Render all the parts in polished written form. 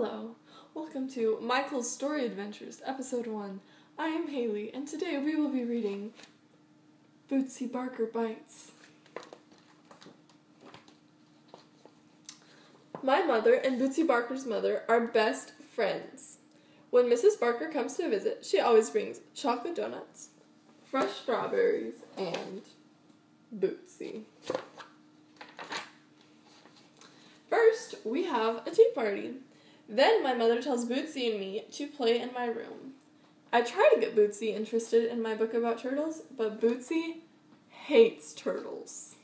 Hello, welcome to Michael's Story Adventures, Episode 1. I am Haley, and today we will be reading Bootsie Barker Bites. My mother and Bootsie Barker's mother are best friends. When Mrs. Barker comes to visit, she always brings chocolate donuts, fresh strawberries, and Bootsie. First, we have a tea party. Then my mother tells Bootsie and me to play in my room. I try to get Bootsie interested in my book about turtles, but Bootsie hates turtles.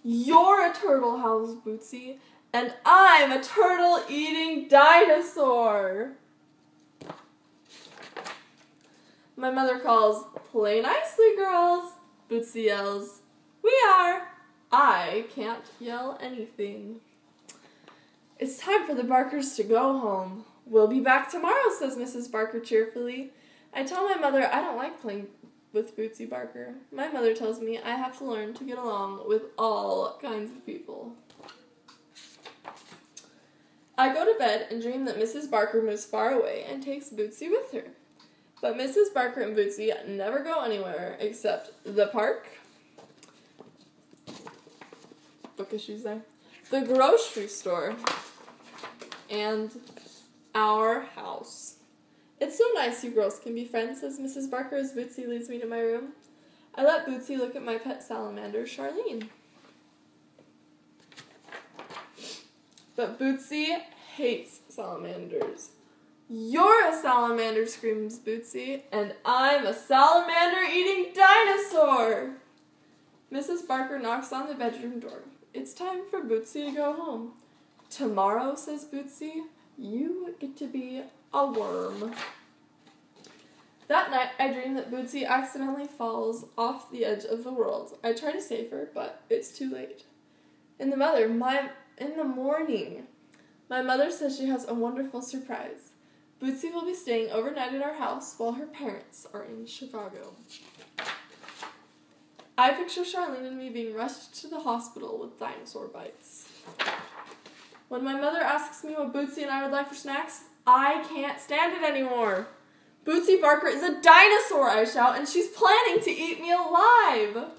You're a turtle, howls Bootsie, and I'm a turtle-eating dinosaur. My mother calls, "Play nicely, girls." Bootsie yells, "We are." I can't yell anything. It's time for the Barkers to go home. "We'll be back tomorrow," says Mrs. Barker cheerfully. I tell my mother I don't like playing with Bootsie Barker. My mother tells me I have to learn to get along with all kinds of people. I go to bed and dream that Mrs. Barker moves far away and takes Bootsie with her. But Mrs. Barker and Bootsie never go anywhere except the park, book issues there, the grocery store, and our house. "It's so nice you girls can be friends," says Mrs. Barker as Bootsie leads me to my room. I let Bootsie look at my pet salamander, Charlene. But Bootsie hates salamanders. "You're a salamander," screams Bootsie, "and I'm a salamander-eating dinosaur." Mrs. Barker knocks on the bedroom door. It's time for Bootsie to go home. "Tomorrow," says Bootsie, "you get to be a worm." That night, I dream that Bootsie accidentally falls off the edge of the world. I try to save her, but it's too late. In the morning, my mother says she has a wonderful surprise. Bootsie will be staying overnight at our house while her parents are in Chicago. I picture Charlene and me being rushed to the hospital with dinosaur bites. When my mother asks me what Bootsie and I would like for snacks, I can't stand it anymore. "Bootsie Barker is a dinosaur," I shout, "and she's planning to eat me alive."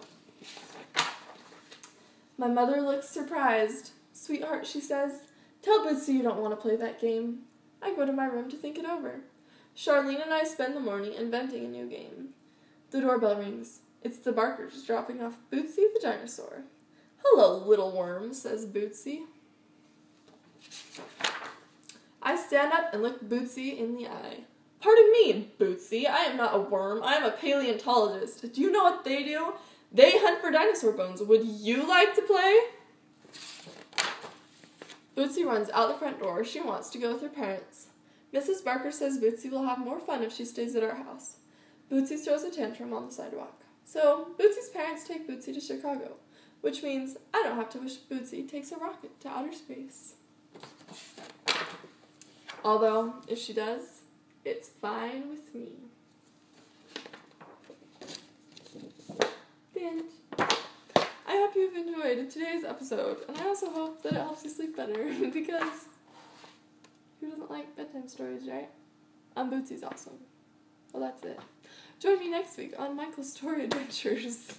My mother looks surprised. "Sweetheart," she says, "tell Bootsie you don't want to play that game." I go to my room to think it over. Charlene and I spend the morning inventing a new game. The doorbell rings. It's the Barkers dropping off Bootsie the dinosaur. "Hello, little worm," says Bootsie. I stand up and look Bootsie in the eye. "Pardon me, Bootsie, I am not a worm. I am a paleontologist. Do you know what they do? They hunt for dinosaur bones. Would you like to play?" Bootsie runs out the front door. She wants to go with her parents. Mrs. Barker says Bootsie will have more fun if she stays at our house. Bootsie throws a tantrum on the sidewalk. So, Bootsie's parents take Bootsie to Chicago, which means I don't have to wish Bootsie takes a rocket to outer space. Although, if she does, it's fine with me. The end. I hope you've enjoyed today's episode, and I also hope that it helps you sleep better, because who doesn't like bedtime stories, right? Bootsie's awesome. Well, that's it. Join me next week on Michael's Story Adventures.